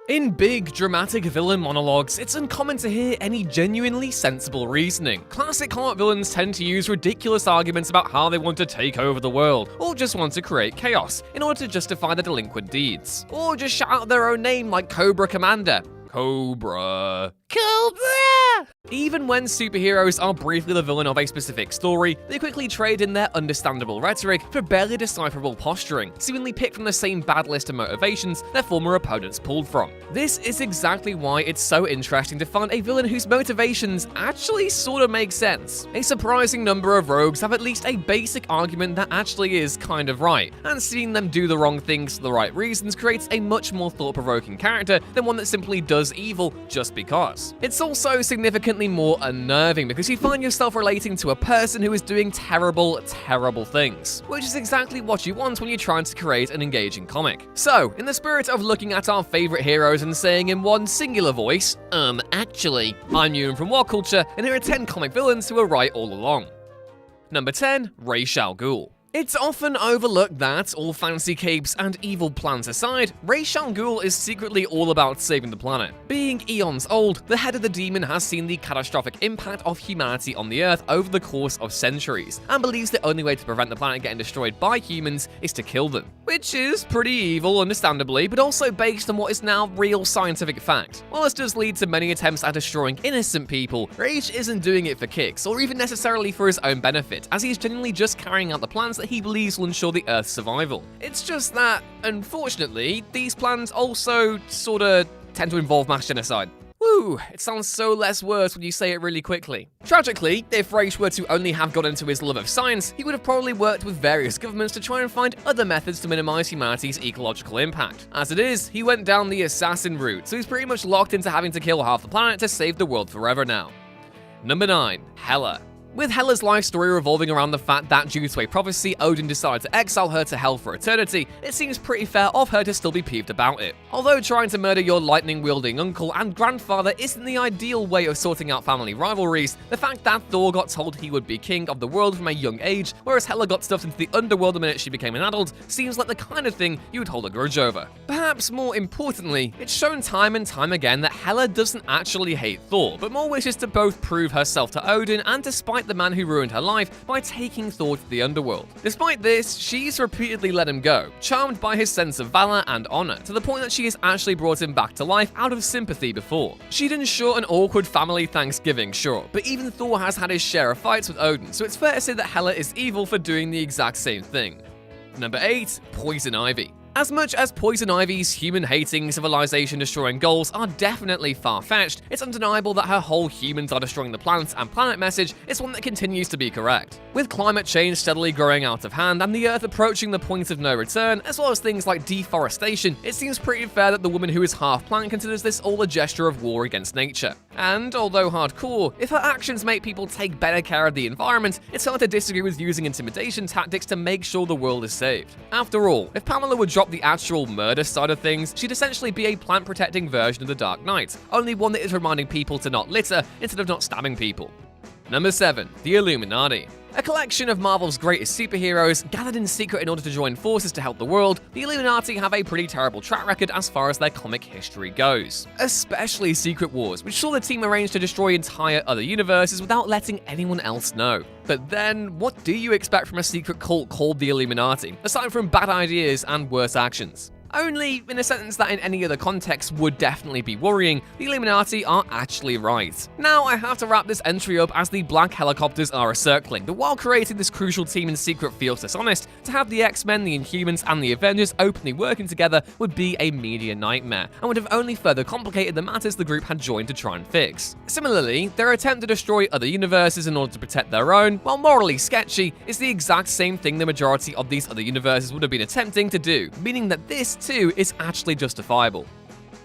In big, dramatic villain monologues, it's uncommon to hear any genuinely sensible reasoning. Classic comic villains tend to use ridiculous arguments about how they want to take over the world, or just want to create chaos in order to justify their delinquent deeds. Or just shout out their own name like Cobra Commander. Cobra. Even when superheroes are briefly the villain of a specific story, they quickly trade in their understandable rhetoric for barely decipherable posturing, seemingly picked from the same bad list of motivations their former opponents pulled from. This is exactly why it's so interesting to find a villain whose motivations actually sorta make sense. A surprising number of rogues have at least a basic argument that actually is kind of right, and seeing them do the wrong things for the right reasons creates a much more thought-provoking character than one that simply does evil just because. It's also significantly more unnerving because you find yourself relating to a person who is doing terrible, terrible things, which is exactly what you want when you're trying to create an engaging comic. So, in the spirit of looking at our favorite heroes and saying in one singular voice, actually, I'm Ewan from War Culture, and here are 10 comic villains who are right all along. Number 10, Ra's al Ghul. It's often overlooked that, all fancy capes and evil plans aside, Ra's al Ghul is secretly all about saving the planet. Being eons old, the head of the demon has seen the catastrophic impact of humanity on the Earth over the course of centuries, and believes the only way to prevent the planet getting destroyed by humans is to kill them. Which is pretty evil, understandably, but also based on what is now real scientific fact. While this does lead to many attempts at destroying innocent people, Ra's isn't doing it for kicks, or even necessarily for his own benefit, as he is genuinely just carrying out the plans that he believes will ensure the Earth's survival. It's just that, unfortunately, these plans also sorta tend to involve mass genocide. Woo, it sounds so less worse when you say it really quickly. Tragically, if Ra's were to only have got into his love of science, he would have probably worked with various governments to try and find other methods to minimize humanity's ecological impact. As it is, he went down the assassin route, so he's pretty much locked into having to kill half the planet to save the world forever now. Number 9, Hela. With Hela's life story revolving around the fact that due to a prophecy, Odin decided to exile her to hell for eternity, it seems pretty fair of her to still be peeved about it. Although trying to murder your lightning-wielding uncle and grandfather isn't the ideal way of sorting out family rivalries, the fact that Thor got told he would be king of the world from a young age, whereas Hela got stuffed into the underworld the minute she became an adult, seems like the kind of thing you would hold a grudge over. Perhaps more importantly, it's shown time and time again that Hela doesn't actually hate Thor, but more wishes to both prove herself to Odin and despite the man who ruined her life by taking Thor to the underworld. Despite this, she's repeatedly let him go, charmed by his sense of valor and honor, to the point that she has actually brought him back to life out of sympathy before. She'd ensure an awkward family Thanksgiving, sure, but even Thor has had his share of fights with Odin, so it's fair to say that Hela is evil for doing the exact same thing. Number 8, Poison Ivy. As much as Poison Ivy's human-hating, civilization-destroying goals are definitely far-fetched, it's undeniable that her whole humans are destroying the planet and planet message is one that continues to be correct. With climate change steadily growing out of hand and the Earth approaching the point of no return, as well as things like deforestation, it seems pretty fair that the woman who is half-plant considers this all a gesture of war against nature. And, although hardcore, if her actions make people take better care of the environment, it's hard to disagree with using intimidation tactics to make sure the world is saved. After all, if Pamela would drop the actual murder side of things, she'd essentially be a plant-protecting version of the Dark Knight, only one that is reminding people to not litter instead of not stabbing people. Number 7, the Illuminati. A collection of Marvel's greatest superheroes, gathered in secret in order to join forces to help the world, the Illuminati have a pretty terrible track record as far as their comic history goes. Especially Secret Wars, which saw the team arrange to destroy entire other universes without letting anyone else know. But then, what do you expect from a secret cult called the Illuminati, aside from bad ideas and worse actions? Only, in a sentence that in any other context would definitely be worrying, the Illuminati are actually right. Now, I have to wrap this entry up as the black helicopters are a-circling, but while creating this crucial team in secret feels dishonest, to have the X-Men, the Inhumans, and the Avengers openly working together would be a media nightmare, and would have only further complicated the matters the group had joined to try and fix. Similarly, their attempt to destroy other universes in order to protect their own, while morally sketchy, is the exact same thing the majority of these other universes would have been attempting to do, meaning that this too is actually justifiable.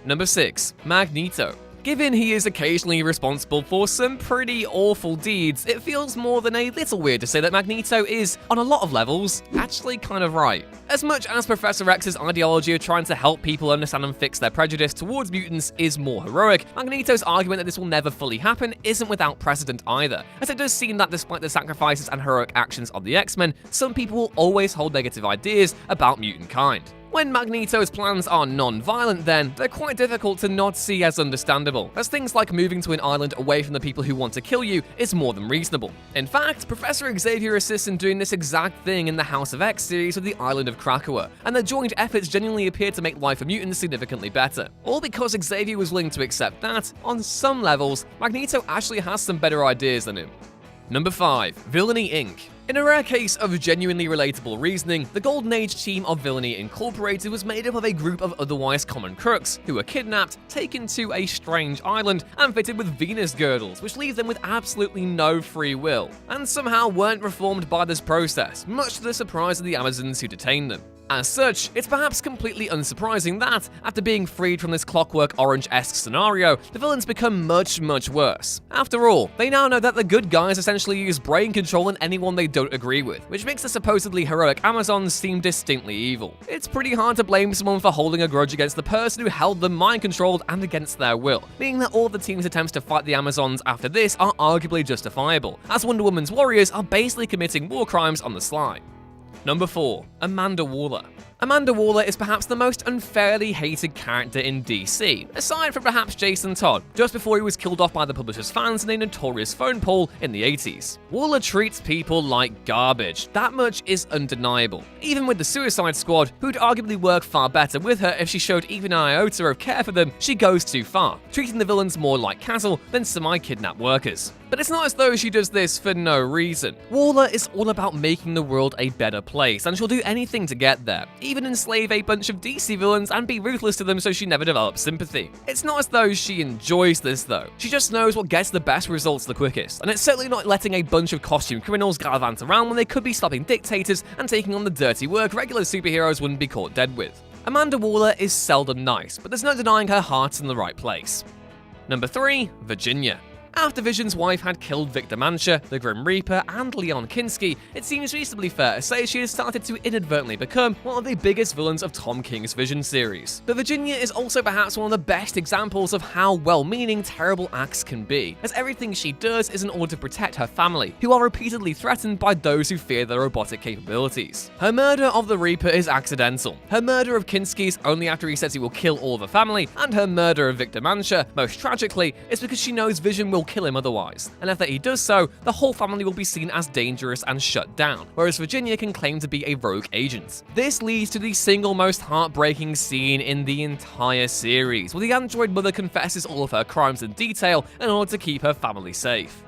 Number 6, Magneto. Given he is occasionally responsible for some pretty awful deeds, it feels more than a little weird to say that Magneto is, on a lot of levels, actually kind of right. As much as Professor X's ideology of trying to help people understand and fix their prejudice towards mutants is more heroic, Magneto's argument that this will never fully happen isn't without precedent either, as it does seem that despite the sacrifices and heroic actions of the X-Men, some people will always hold negative ideas about mutant kind. When Magneto's plans are non-violent then, they're quite difficult to not see as understandable, as things like moving to an island away from the people who want to kill you is more than reasonable. In fact, Professor Xavier assists in doing this exact thing in the House of X series with the island of Krakoa, and their joint efforts genuinely appear to make life for mutants significantly better. All because Xavier was willing to accept that, on some levels, Magneto actually has some better ideas than him. Number 5. Villainy Inc. In a rare case of genuinely relatable reasoning, the Golden Age team of Villainy Incorporated was made up of a group of otherwise common crooks who were kidnapped, taken to a strange island, and fitted with Venus girdles, which leave them with absolutely no free will, and somehow weren't reformed by this process, much to the surprise of the Amazons who detained them. As such, it's perhaps completely unsurprising that, after being freed from this Clockwork Orange-esque scenario, the villains become much worse. After all, they now know that the good guys essentially use brain control on anyone they don't agree with, which makes the supposedly heroic Amazons seem distinctly evil. It's pretty hard to blame someone for holding a grudge against the person who held them mind-controlled and against their will, meaning that all the team's attempts to fight the Amazons after this are arguably justifiable, as Wonder Woman's warriors are basically committing war crimes on the sly. Number 4. Amanda Waller. Amanda Waller is perhaps the most unfairly hated character in DC, aside from perhaps Jason Todd, just before he was killed off by the publisher's fans in a notorious phone poll in the 80s. Waller treats people like garbage, that much is undeniable. Even with the Suicide Squad, who'd arguably work far better with her if she showed even an iota of care for them, she goes too far, treating the villains more like cattle than semi-kidnapped workers. But it's not as though she does this for no reason. Waller is all about making the world a better place, and she'll do anything to get there, even enslave a bunch of DC villains and be ruthless to them so she never develops sympathy. It's not as though she enjoys this though, she just knows what gets the best results the quickest, and it's certainly not letting a bunch of costume criminals gallivant around when they could be stopping dictators and taking on the dirty work regular superheroes wouldn't be caught dead with. Amanda Waller is seldom nice, but there's no denying her heart's in the right place. Number 3. Virginia. After Vision's wife had killed Victor Mancha, the Grim Reaper, and Leon Kinski, it seems reasonably fair to say she has started to inadvertently become one of the biggest villains of Tom King's Vision series. But Virginia is also perhaps one of the best examples of how well-meaning terrible acts can be, as everything she does is in order to protect her family, who are repeatedly threatened by those who fear their robotic capabilities. Her murder of the Reaper is accidental, her murder of Kinski is only after he says he will kill all of the family, and her murder of Victor Mancha, most tragically, is because she knows Vision will kill him otherwise, and after he does so, the whole family will be seen as dangerous and shut down, whereas Virginia can claim to be a rogue agent. This leads to the single most heartbreaking scene in the entire series, where the android mother confesses all of her crimes in detail in order to keep her family safe.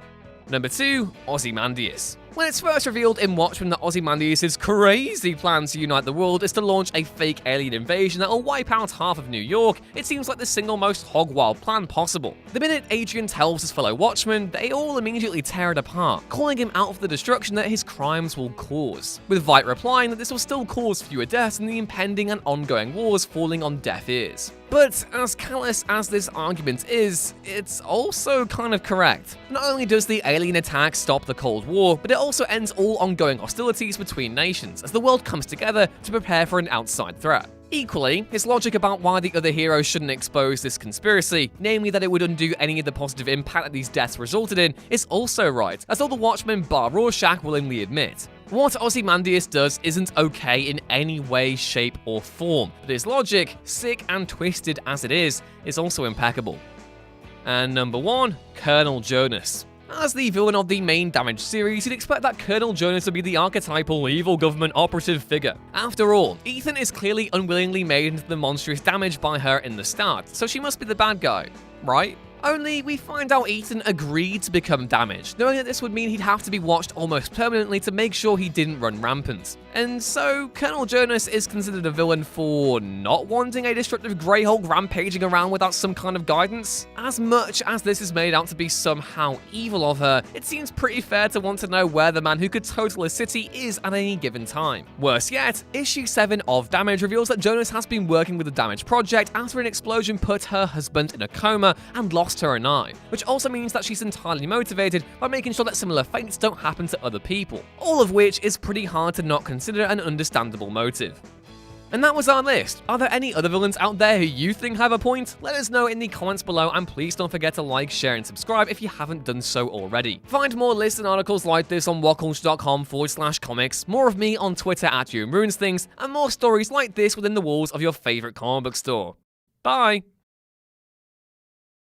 Number 2. Ozymandias. When it's first revealed in Watchmen that Ozymandias' crazy plan to unite the world is to launch a fake alien invasion that will wipe out half of New York, it seems like the single most hog-wild plan possible. The minute Adrian tells his fellow Watchmen, they all immediately tear it apart, calling him out for the destruction that his crimes will cause, with Veidt replying that this will still cause fewer deaths and the impending and ongoing wars falling on deaf ears. But as callous as this argument is, it's also kind of correct. Not only does the alien attack stop the Cold War, but it also ends all ongoing hostilities between nations as the world comes together to prepare for an outside threat. Equally, his logic about why the other heroes shouldn't expose this conspiracy, namely that it would undo any of the positive impact that these deaths resulted in, is also right, as all the Watchmen bar Rorschach willingly admit. What Ozymandias does isn't okay in any way, shape, or form, but his logic, sick and twisted as it is also impeccable. And number 1, Colonel Jonas. As the villain of the main Damage series, you'd expect that Colonel Jonas would be the archetypal evil government operative figure. After all, Ethan is clearly unwillingly made into the monstrous Damage by her in the start, so she must be the bad guy, right? Only we find out Ethan agreed to become Damaged, knowing that this would mean he'd have to be watched almost permanently to make sure he didn't run rampant. And so, Colonel Jonas is considered a villain for not wanting a destructive Grey Hulk rampaging around without some kind of guidance? As much as this is made out to be somehow evil of her, it seems pretty fair to want to know where the man who could total a city is at any given time. Worse yet, issue 7 of Damage reveals that Jonas has been working with the Damage Project after an explosion put her husband in a coma and lost her an eye, which also means that she's entirely motivated by making sure that similar fates don't happen to other people, all of which is pretty hard to not consider an understandable motive. And that was our list. Are there any other villains out there who you think have a point? Let us know in the comments below, and please don't forget to like, share, and subscribe if you haven't done so already. Find more lists and articles like this on whatculture.com/comics, more of me on Twitter at @YouRuinsThings, and more stories like this within the walls of your favorite comic book store. Bye!